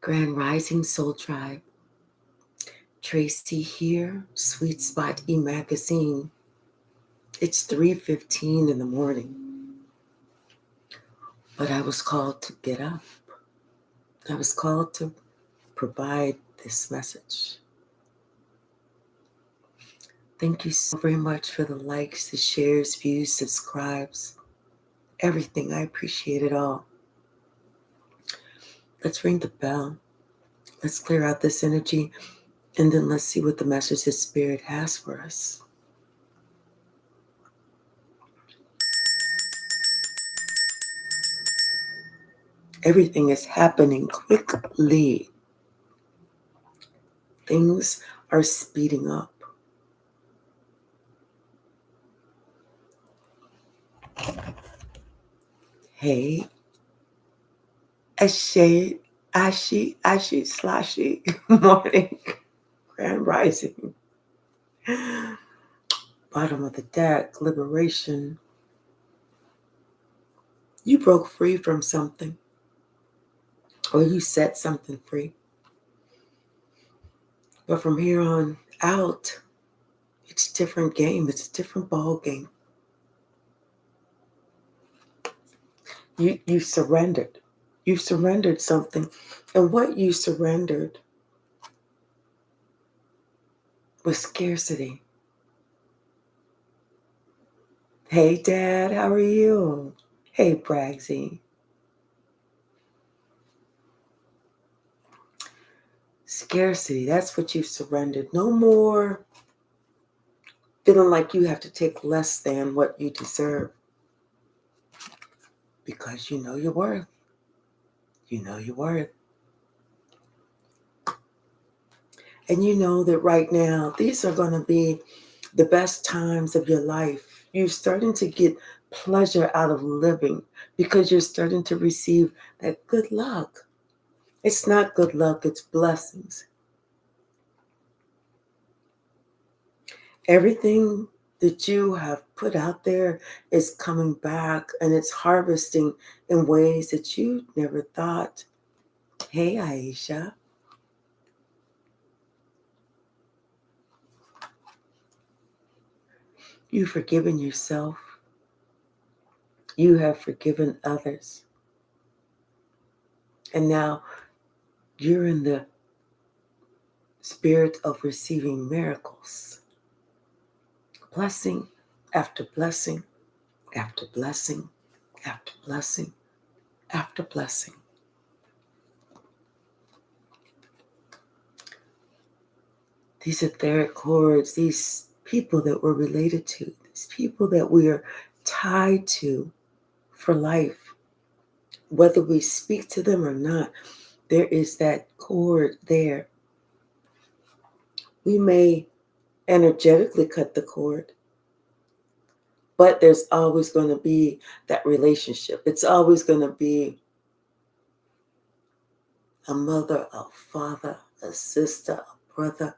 Grand Rising Soul Tribe. Tracy here, Sweet Spot e-magazine. It's 3:15 in the morning, but I was called to get up. I was called to provide this message. Thank you so very much for the likes, the shares, views, subscribes, everything. I appreciate it all. Let's ring the bell. Let's clear out this energy, and then let's see what the message that Spirit has for us. Everything is happening quickly. Things are speeding up. Hey, Ashi, Slashy, morning, Grand Rising, bottom of the deck, liberation. You broke free from something, or you set something free. But from here on out, it's a different game. It's a different ball game. You surrendered. You surrendered something. And what you surrendered was scarcity. Hey, Dad, how are you? Hey, Bragsy. Scarcity, that's what you've surrendered. No more feeling like you have to take less than what you deserve. Because you know your worth. You know your worth. And you know that right now, these are going to be the best times of your life. You're starting to get pleasure out of living because you're starting to receive that good luck. It's not good luck, it's blessings. Everything that you have put out there is coming back, and it's harvesting in ways that you never thought. Hey, Aisha. You've forgiven yourself. You have forgiven others. And now you're in the spirit of receiving miracles. Blessing after blessing after blessing after blessing after blessing. These etheric cords, these people that we're related to, these people that we are tied to for life, whether we speak to them or not, there is that cord there. We may energetically cut the cord, but there's always going to be that relationship. It's always going to be a mother, a father, a sister, a brother.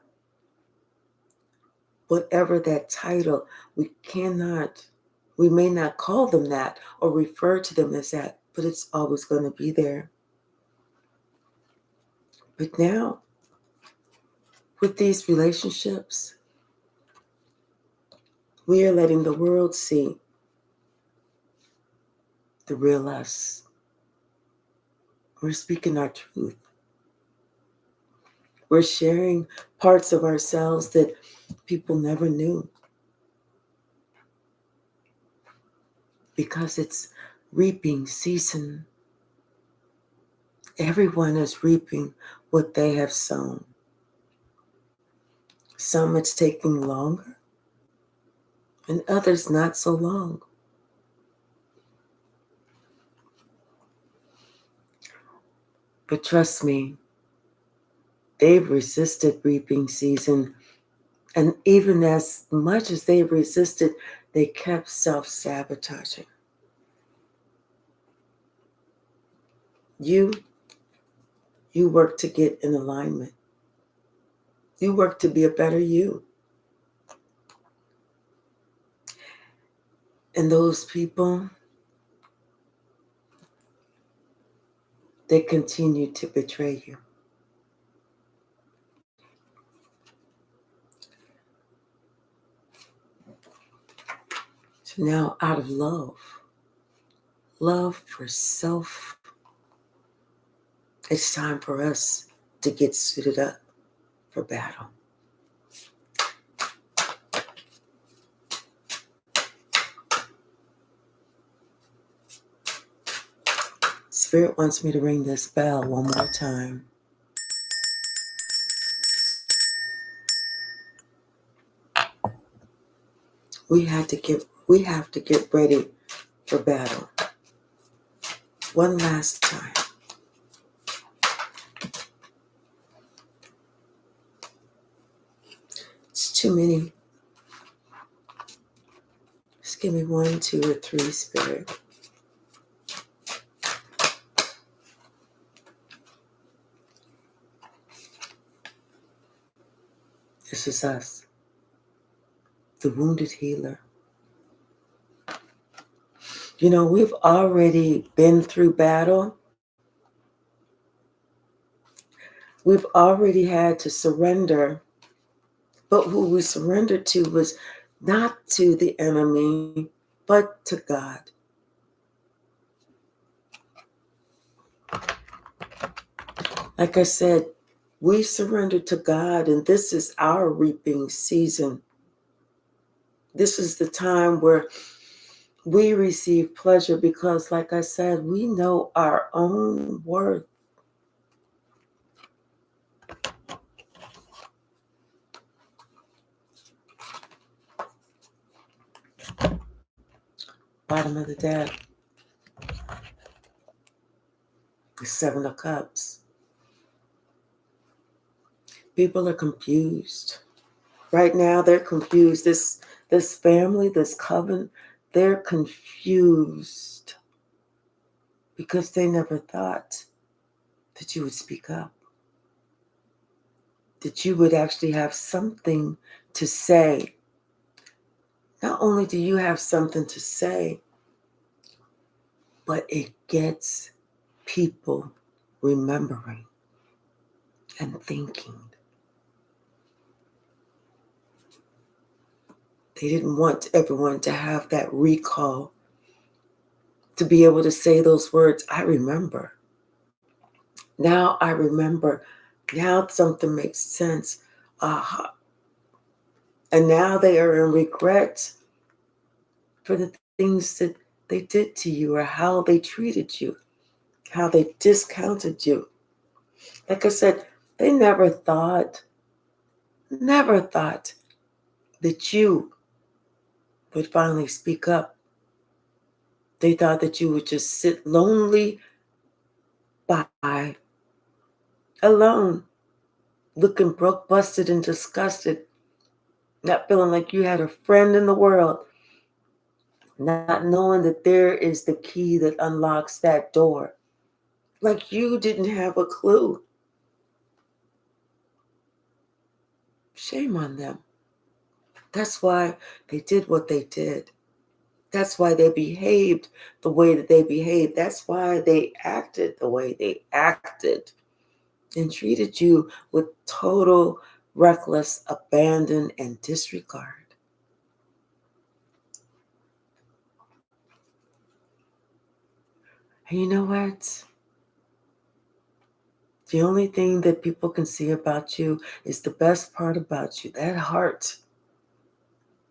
Whatever that title, we may not call them that or refer to them as that, but it's always going to be there. But now, with these relationships, we are letting the world see the real us. We're speaking our truth. We're sharing parts of ourselves that people never knew. Because it's reaping season. Everyone is reaping what they have sown. Some it's taking longer, and others not so long. But trust me, they've resisted reaping season. And even as much as they resisted, they kept self-sabotaging. You work to get in alignment. You work to be a better you. And those people, they continue to betray you. Now, out of love for self, it's time for us to get suited up for battle. Spirit wants me to ring this bell one more time. We have to get ready for battle. One last time. It's too many. Just give me 1, 2, or 3, Spirit. This is us, the wounded healer. You know, we've already been through battle. We've already had to surrender, but who we surrendered to was not to the enemy, but to God. Like I said, we surrendered to God, and this is our reaping season. This is the time where we receive pleasure because, like I said, we know our own worth. Bottom of the deck, the 7 of Cups. People are confused. Right now, they're confused. This family, this coven, they're confused because they never thought that you would speak up, that you would actually have something to say. Not only do you have something to say, but it gets people remembering and thinking. They didn't want everyone to have that recall, to be able to say those words, I remember. Now I remember. Now something makes sense. Aha. And now they are in regret for the things that they did to you or how they treated you, how they discounted you. Like I said, they never thought that you would finally speak up. They thought that you would just sit lonely by, alone, looking broke, busted, and disgusted, not feeling like you had a friend in the world, not knowing that there is the key that unlocks that door. Like you didn't have a clue. Shame on them. That's why they did what they did. That's why they behaved the way that they behaved. That's why they acted the way they acted and treated you with total reckless abandon and disregard. And you know what? The only thing that people can see about you is the best part about you, that heart,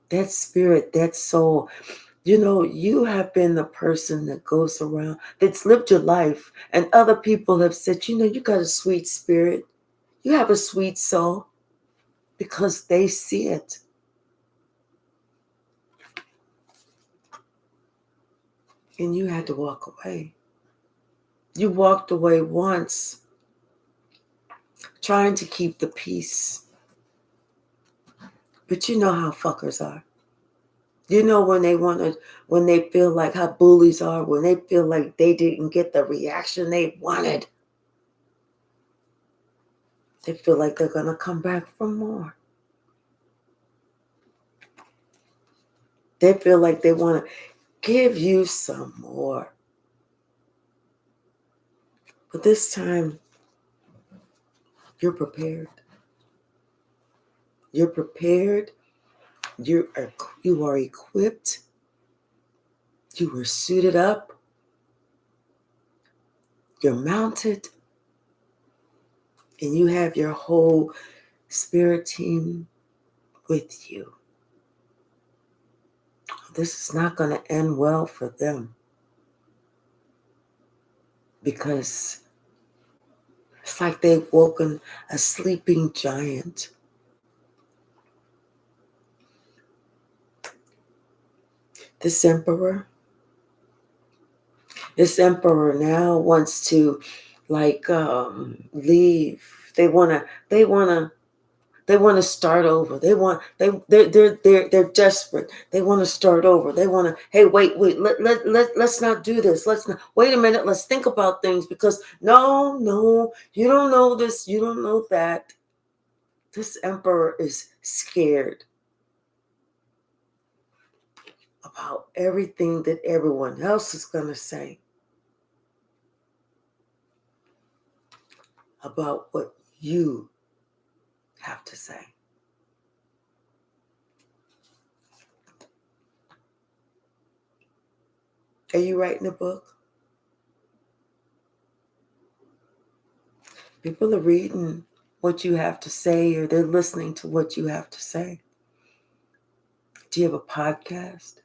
that spirit, that soul. You know, you have been the person that goes around, that's lived your life, and other people have said, you know, you got a sweet spirit. You have a sweet soul because they see it. And you had to walk away. You walked away once, trying to keep the peace. But you know how fuckers are. You know when they feel like how bullies are, when they feel like they didn't get the reaction they wanted. They feel like they're going to come back for more. They feel like they want to give you some more. But this time, you're prepared. You're prepared. You are equipped. You were suited up. You're mounted. And you have your whole spirit team with you. This is not going to end well for them. Because it's like they've woken a sleeping giant. This emperor now wants to leave. They want to start over. They're desperate. They want to start over. They want to, hey, wait, let's not do this. Let's not, wait a minute, let's think about things, because no, you don't know this, you don't know that. This emperor is scared about everything that everyone else is going to say about what you have to say. Are you writing a book? People are reading what you have to say, or they're listening to what you have to say. Do you have a podcast?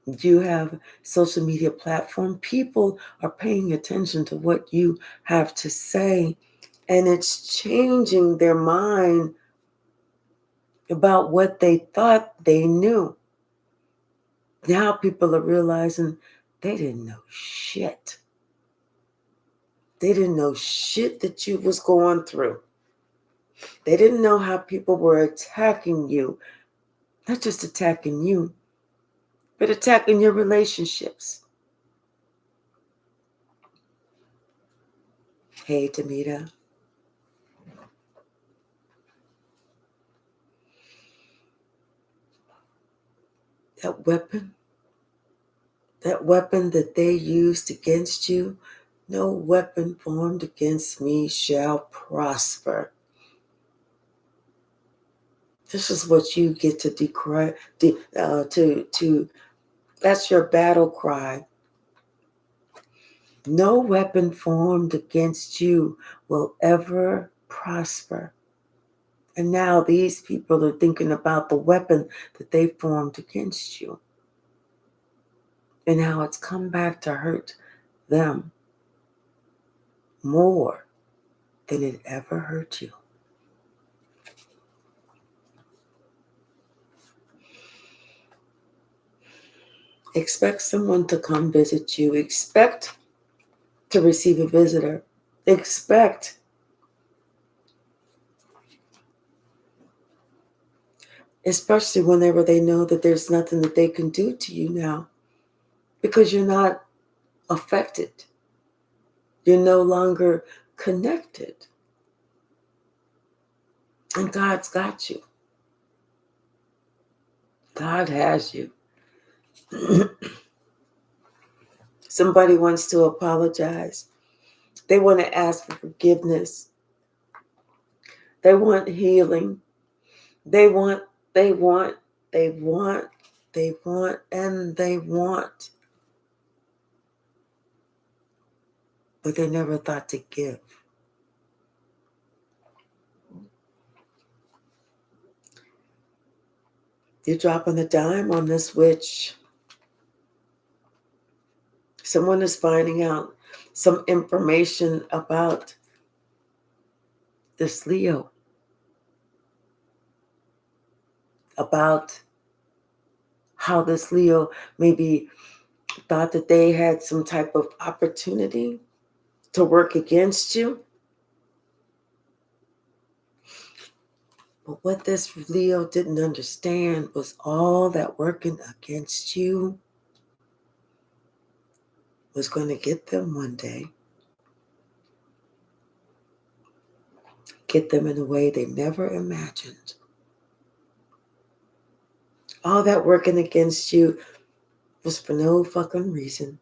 Do you have a social media platform? People are paying attention to what you have to say, and it's changing their mind about what they thought they knew. Now people are realizing they didn't know shit. They didn't know shit that you was going through. They didn't know how people were attacking you. Not just attacking you, but attacking your relationships. Hey, Demita. That weapon that they used against you, no weapon formed against me shall prosper. This is what you get to decry. That's your battle cry. No weapon formed against you will ever prosper. And now these people are thinking about the weapon that they formed against you, and how it's come back to hurt them more than it ever hurt you. Expect someone to come visit you. Expect to receive a visitor. Expect especially whenever they know that there's nothing that they can do to you now, because you're not affected. You're no longer connected. And God's got you. God has you. Somebody wants to apologize. They want to ask for forgiveness. They want healing. They want, and they want. But they never thought to give. You're dropping a dime on this witch. Someone is finding out some information about this Leo, about how this Leo maybe thought that they had some type of opportunity to work against you. But what this Leo didn't understand was all that working against you was going to get them one day. Get them in a way they never imagined. All that working against you was for no fucking reason.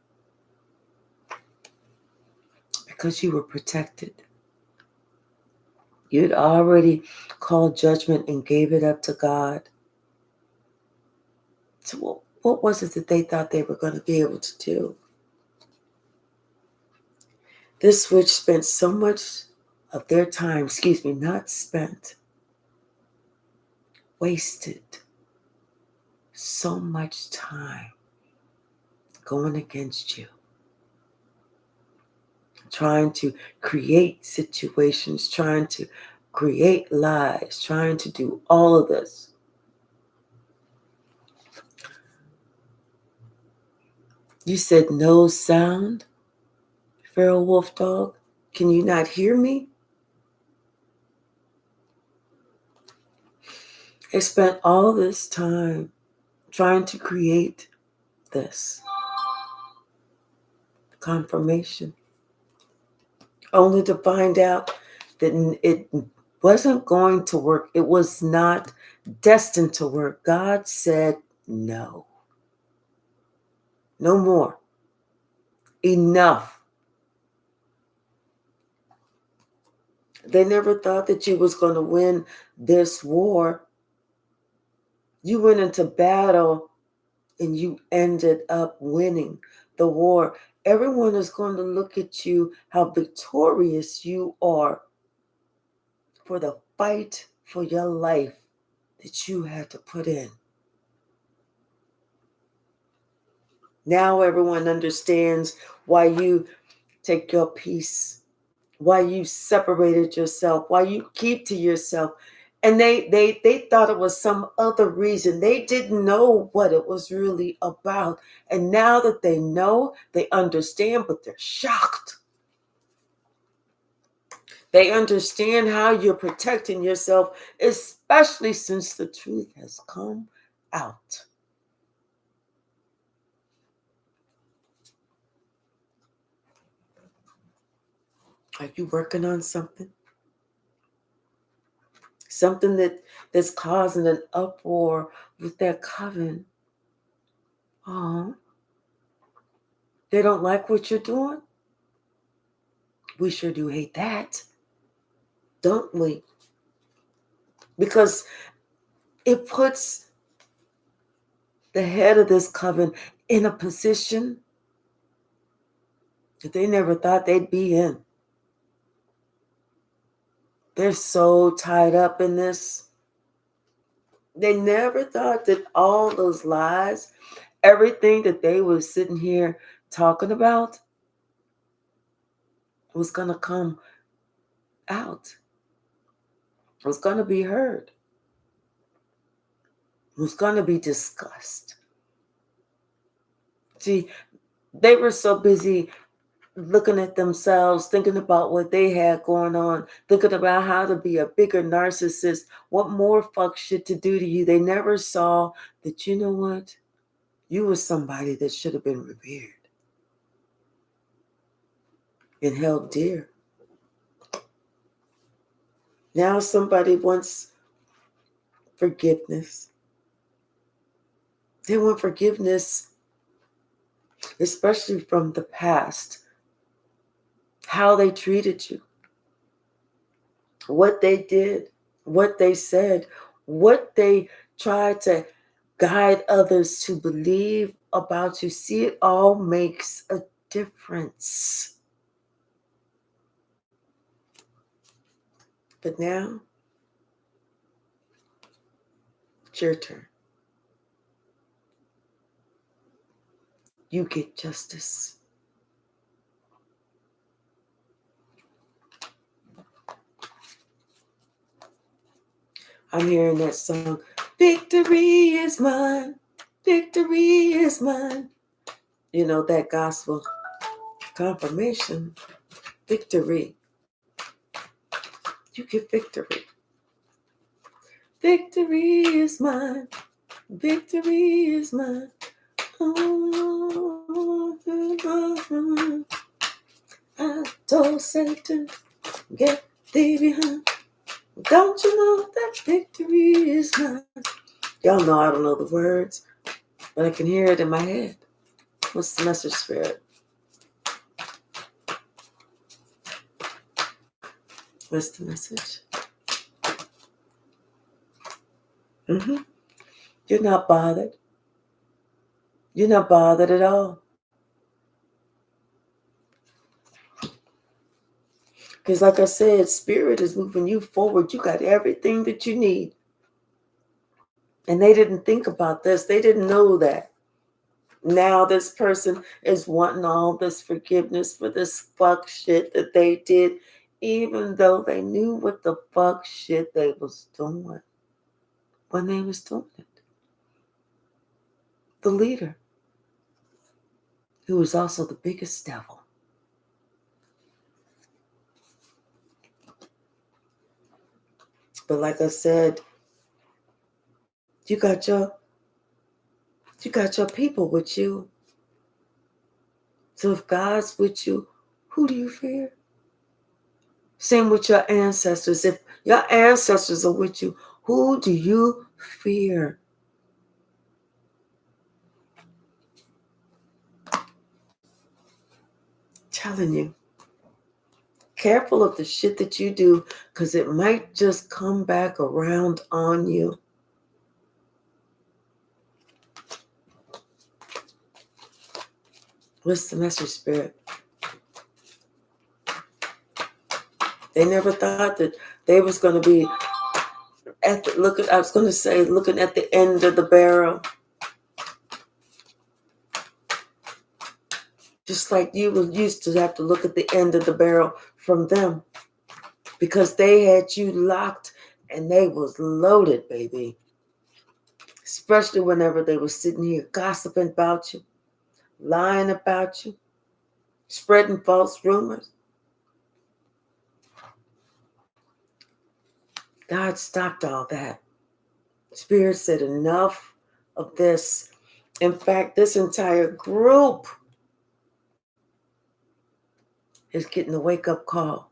Because you were protected. You'd already called judgment and gave it up to God. So What was it that they thought they were going to be able to do? This witch spent so much of their time, not spent, wasted so much time going against you, trying to create situations, trying to create lies, trying to do all of this. You said no sound, feral wolf dog. Can you not hear me? I spent all this time trying to create this confirmation, only to find out that it wasn't going to work. It was not destined to work. God said no. No more. Enough. They never thought that you was going to win this war. You went into battle and you ended up winning the war. Everyone is going to look at you, how victorious you are for the fight for your life that you had to put in. Now everyone understands why you take your peace, why you separated yourself, why you keep to yourself. And they thought it was some other reason. They didn't know what it was really about. And now that they know, they understand, but they're shocked. They understand how you're protecting yourself, especially since the truth has come out. Are you working on something? Something that's causing an uproar with that coven. Oh, they don't like what you're doing? We sure do hate that, don't we? Because it puts the head of this coven in a position that they never thought they'd be in. They're so tied up in this. They never thought that all those lies, everything that they were sitting here talking about, was going to come out. It was going to be heard. It was going to be discussed. See, they were so busy looking at themselves, thinking about what they had going on, thinking about how to be a bigger narcissist, what more fuck shit to do to you. They never saw that, you know what? You were somebody that should have been revered and held dear. Now somebody wants forgiveness. They want forgiveness, especially from the past. How they treated you, what they did, what they said, what they tried to guide others to believe about you. See, it all makes a difference. But now, it's your turn. You get justice. I'm hearing that song, Victory is mine, victory is mine. You know, that gospel confirmation, victory. You get victory. Victory is mine, victory is mine. Oh, I told Satan, get thee behind. Don't you know that victory is mine? Y'all know I don't know the words, but I can hear it in my head. What's the message, Spirit? What's the message? You're not bothered. You're not bothered at all. Because like I said, spirit is moving you forward. You got everything that you need. And they didn't think about this. They didn't know that. Now this person is wanting all this forgiveness for this fuck shit that they did, even though they knew what the fuck shit they was doing when they was doing it. The leader, who was also the biggest devil. But like I said, you got your people with you. So if God's with you, who do you fear? Same with your ancestors. If your ancestors are with you, who do you fear? Telling you. Careful of the shit that you do, because it might just come back around on you. What's the message, Spirit? They never thought that they was going to be looking at the end of the barrel. Just like you were used to have to look at the end of the barrel from them. Because they had you locked and they was loaded, baby. Especially whenever they were sitting here gossiping about you, lying about you, spreading false rumors. God stopped all that. Spirit said enough of this. In fact, this entire group is getting a wake-up call.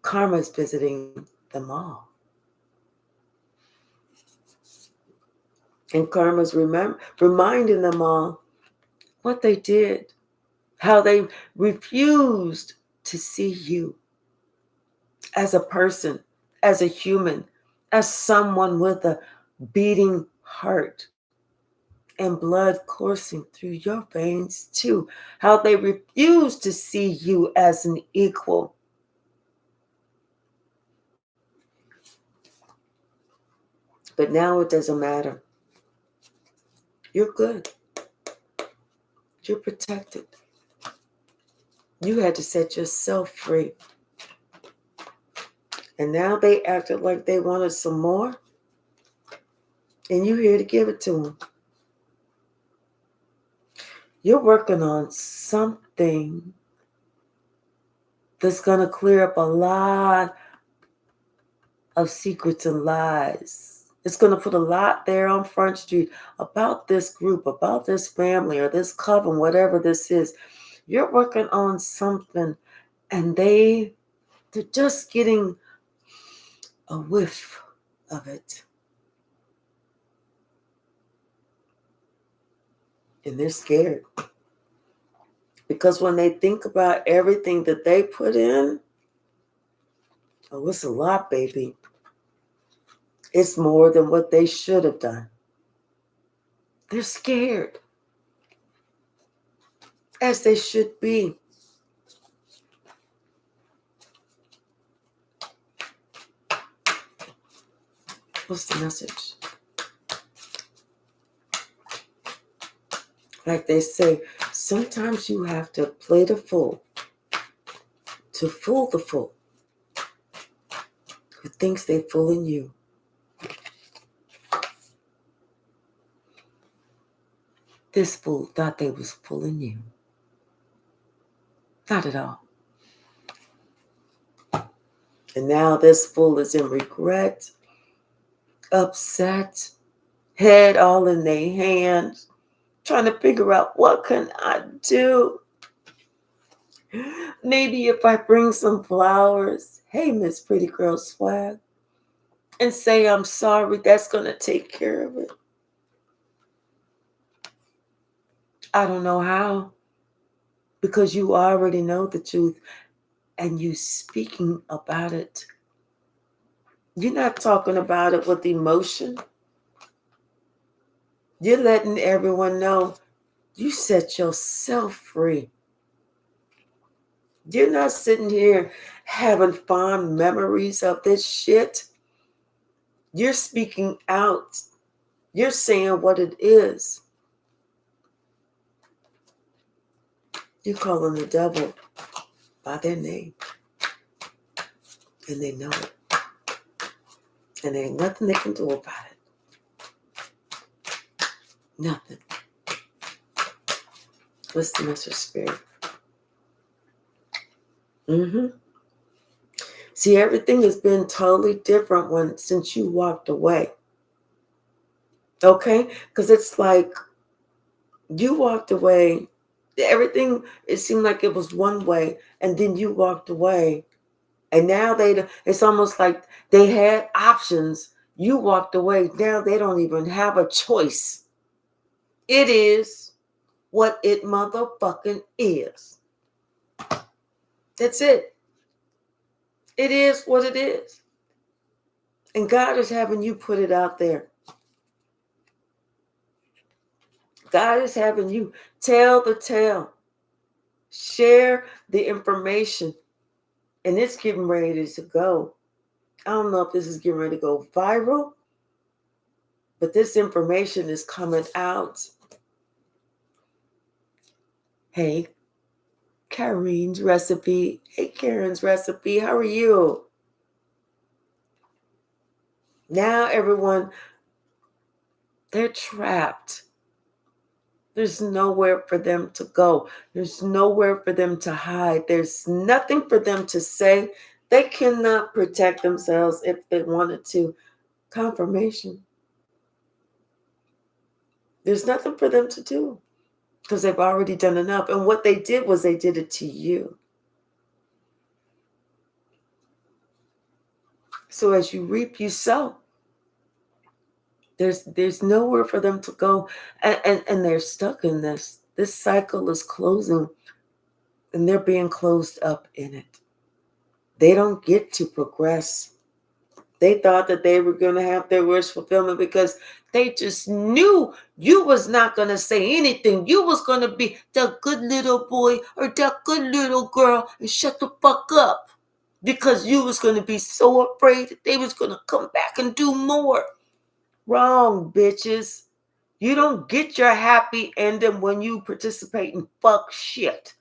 Karma's visiting them all. And Karma's reminding them all what they did, how they refused to see you as a person, as a human, as someone with a beating heart and blood coursing through your veins too. How they refused to see you as an equal. But now it doesn't matter. You're good. You're protected. You had to set yourself free. And now they acted like they wanted some more. And you're here to give it to them. You're working on something that's going to clear up a lot of secrets and lies. It's going to put a lot there on Front Street about this group, about this family, or this coven, whatever this is. You're working on something, and they're just getting a whiff of it. And they're scared. Because when they think about everything that they put in, oh, it's a lot, baby. It's more than what they should have done. They're scared. As they should be. What's the message? Like they say, sometimes you have to play the fool to fool the fool who thinks they're fooling you. This fool thought they was fooling you. Not at all. And now this fool is in regret, upset, head all in their hands, trying to figure out what can I do. Maybe if I bring some flowers, hey, Miss Pretty Girl Swag, and say I'm sorry, that's going to take care of it. I don't know how, because you already know the truth and you speaking about it You're not talking about it with emotion. You're letting everyone know you set yourself free. You're not sitting here having fond memories of this shit. You're speaking out. You're saying what it is. You're calling the devil by their name. And they know it. And there ain't nothing they can do about it. Nothing. What's the message, Spirit? See, everything has been totally different since you walked away. Okay? Because it's like you walked away. Everything, it seemed like it was one way, and then you walked away. And now it's almost like they had options. You walked away. Now they don't even have a choice. It is what it motherfucking is. That's it. It is what it is. And God is having you put it out there. God is having you tell the tale. Share the information. And it's getting ready to go. I don't know if this is getting ready to go viral, but this information is coming out. Hey, Karen's recipe. Hey, Karen's recipe. How are you? Now everyone, they're trapped. There's nowhere for them to go. There's nowhere for them to hide. There's nothing for them to say. They cannot protect themselves if they wanted to. Confirmation. There's nothing for them to do because they've already done enough. And what they did was they did it to you. So as you reap, you sow. There's nowhere for them to go. And they're stuck in this. This cycle is closing. And they're being closed up in it. They don't get to progress. They thought that they were going to have their wish fulfillment because they just knew you was not going to say anything. You was going to be the good little boy or the good little girl and shut the fuck up because you was going to be so afraid that they was going to come back and do more. Wrong, bitches. You don't get your happy ending when you participate in fuck shit.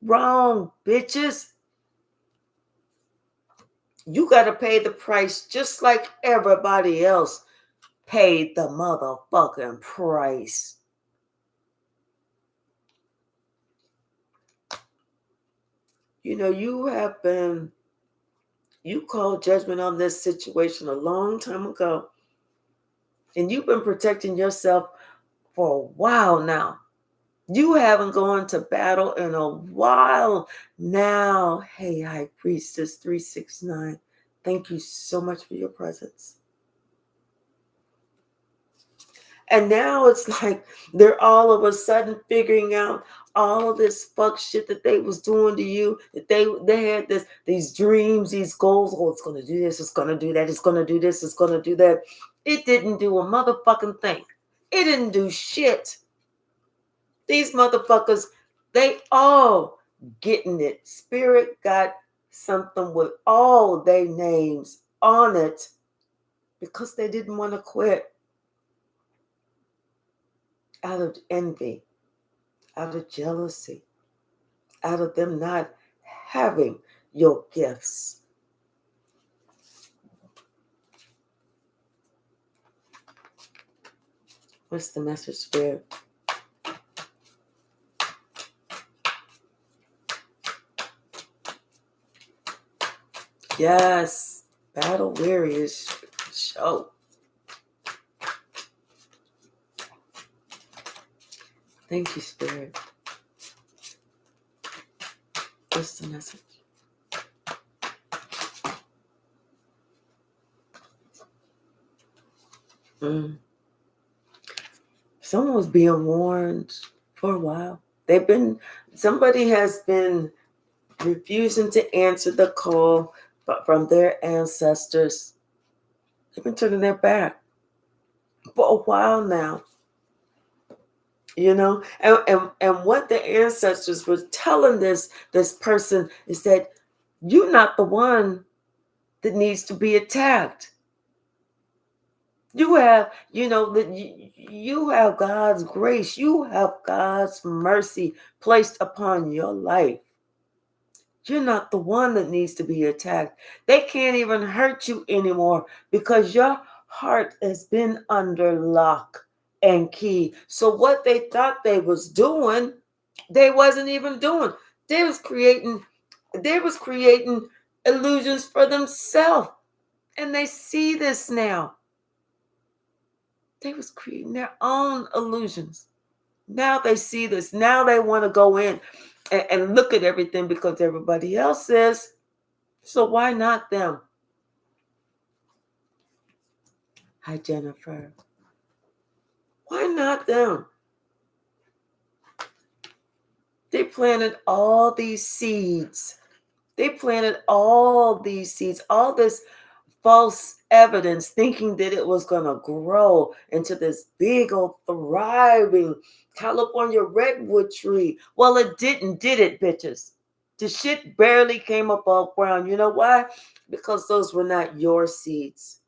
Wrong, bitches. You got to pay the price just like everybody else paid the motherfucking price. You know, you called judgment on this situation a long time ago. And you've been protecting yourself for a while now. You haven't gone to battle in a while now. Hey, High Priestess 369, thank you so much for your presence. And now it's like they're all of a sudden figuring out all of this fuck shit that they was doing to you. That they had these dreams, these goals. Oh, it's going to do this. It's going to do that. It's going to do this. It's going to do that. It didn't do a motherfucking thing. It didn't do shit. These motherfuckers, they all getting it. Spirit got something with all their names on it because they didn't want to quit. Out of envy, out of jealousy, out of them not having your gifts. What's the message, Spirit? Yes, battle weary is show. Thank you, Spirit. What's the message? Someone was being warned for a while. Somebody has been refusing to answer the call but from their ancestors. They've been turning their back for a while now. And what the ancestors were telling this person is that you're not the one that needs to be attacked. You have, you have God's grace, you have God's mercy placed upon your life. You're not the one that needs to be attacked. They can't even hurt you anymore because your heart has been under lock and key. So what they thought they was doing, they wasn't even doing. They was creating illusions for themselves. And they see this now. They was creating their own illusions. Now they see this. Now they want to go in and look at everything because everybody else is. So why not them? Hi, Jennifer. Why not them? They planted all these seeds. They planted all these seeds, all this false evidence, thinking that it was going to grow into this big old thriving California redwood tree. Well, it didn't, did it, bitches? The shit barely came above ground. You know why? Because those were not your seeds.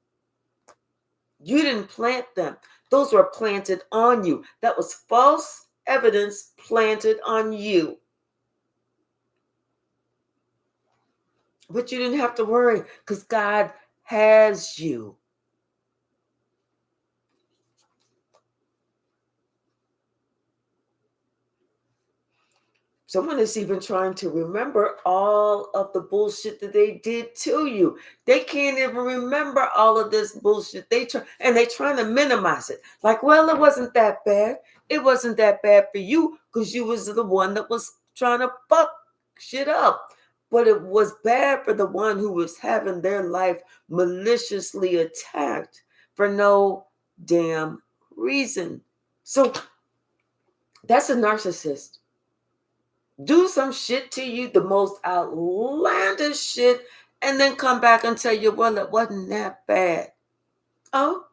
You didn't plant them. Those were planted on you. That was false evidence planted on you. But you didn't have to worry because God has you. Someone is even trying to remember all of the bullshit that they did to you. They can't even remember all of this bullshit. They're trying to minimize it. Like, well, it wasn't that bad. It wasn't that bad for you because you was the one that was trying to fuck shit up. But it was bad for the one who was having their life maliciously attacked for no damn reason. So that's a narcissist. Do some shit to you, the most outlandish shit, and then come back and tell you, well, it wasn't that bad. Oh,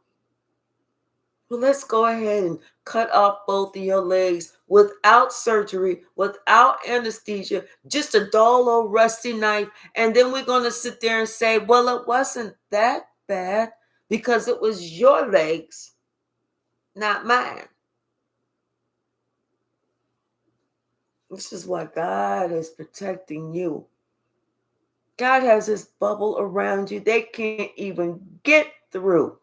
well, let's go ahead and cut off both of your legs without surgery, without anesthesia, just a dull old rusty knife. And then we're going to sit there and say, well, it wasn't that bad because it was your legs, not mine. This is why God is protecting you. God has this bubble around you. They can't even get through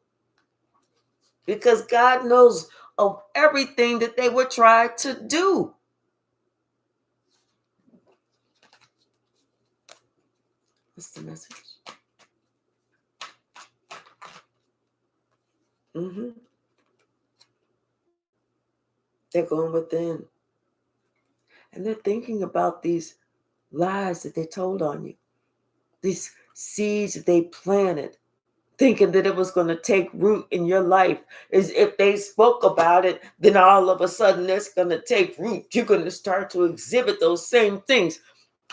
because God knows of everything that they would try to do. What's the message? They're going within. And they're thinking about these lies that they told on you, these seeds that they planted, thinking that it was going to take root in your life. As if they spoke about it, then all of a sudden it's going to take root. You're going to start to exhibit those same things.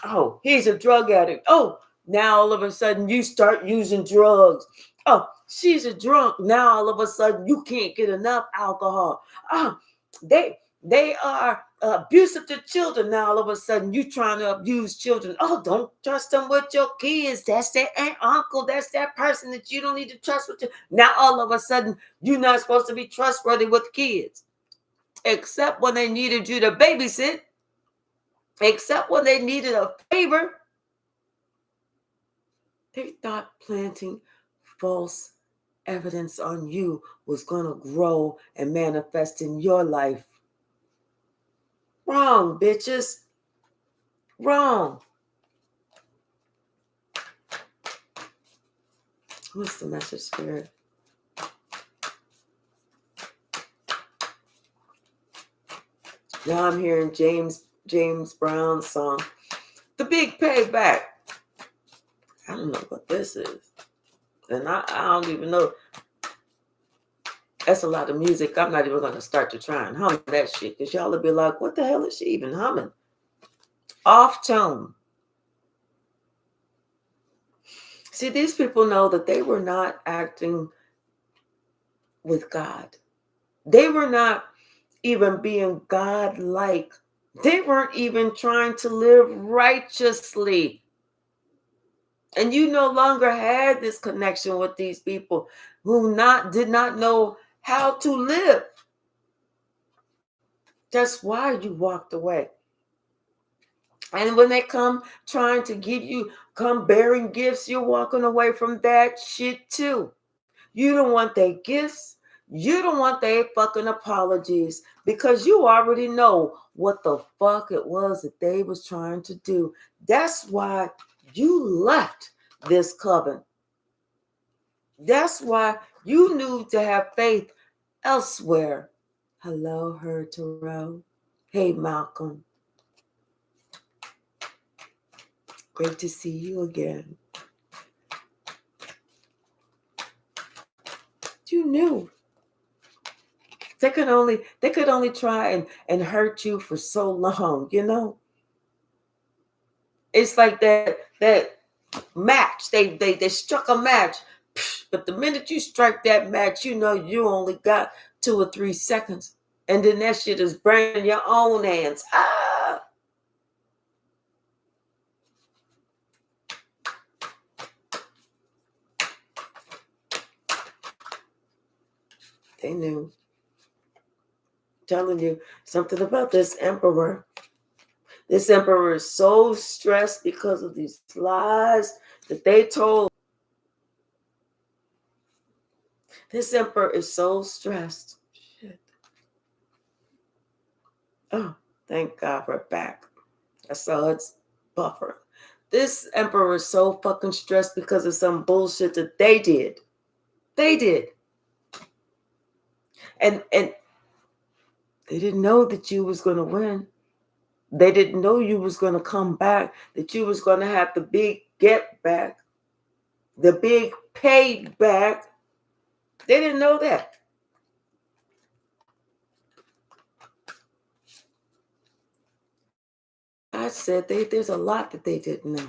Oh, he's a drug addict. Oh, now all of a sudden you start using drugs. Oh, she's a drunk. Now all of a sudden you can't get enough alcohol. Oh, they are abusive to children. Now all of a sudden you trying to abuse children. Oh, don't trust them with your kids. That's that aunt, uncle. That's that person that you don't need to trust with you. Now all of a sudden you're not supposed to be trustworthy with kids, except when they needed you to babysit, except when they needed a favor. They thought planting false evidence on you was going to grow and manifest in your life. Wrong, bitches. Wrong. What's the message, Spirit? Now I'm hearing James Brown's song, The Big Payback. I don't know what this is. And I don't even know. That's a lot of music. I'm not even going to start to try and hum that shit because y'all will be like, what the hell is she even humming? Off tone. See, these people know that they were not acting with God. They were not even being God-like. They weren't even trying to live righteously. And you no longer had this connection with these people who did not know how to live. That's why you walked away. And when they come trying to give you, come bearing gifts, you're walking away from that shit too. You don't want their gifts. You don't want their fucking apologies because you already know what the fuck it was that they was trying to do. That's why you left this coven. That's why you knew to have faith elsewhere. Hello, Her Tarot. Hey, Malcolm. Great to see you again. You knew. They could only try and hurt you for so long, you know? It's like that match. They struck a match, but the minute you strike that match, you know you only got 2 or 3 seconds. And then that shit is burning your own hands. Ah! They knew. Telling you something about this emperor. This emperor is so stressed because of these lies that they told. This emperor is so stressed. Shit. Oh, thank God we're back. I saw it's buffer. This emperor is so fucking stressed because of some bullshit that they did. They did. And they didn't know that you was going to win. They didn't know you was going to come back, that you was going to have the big get back, the big payback. They didn't know that. I said there's a lot that they didn't know.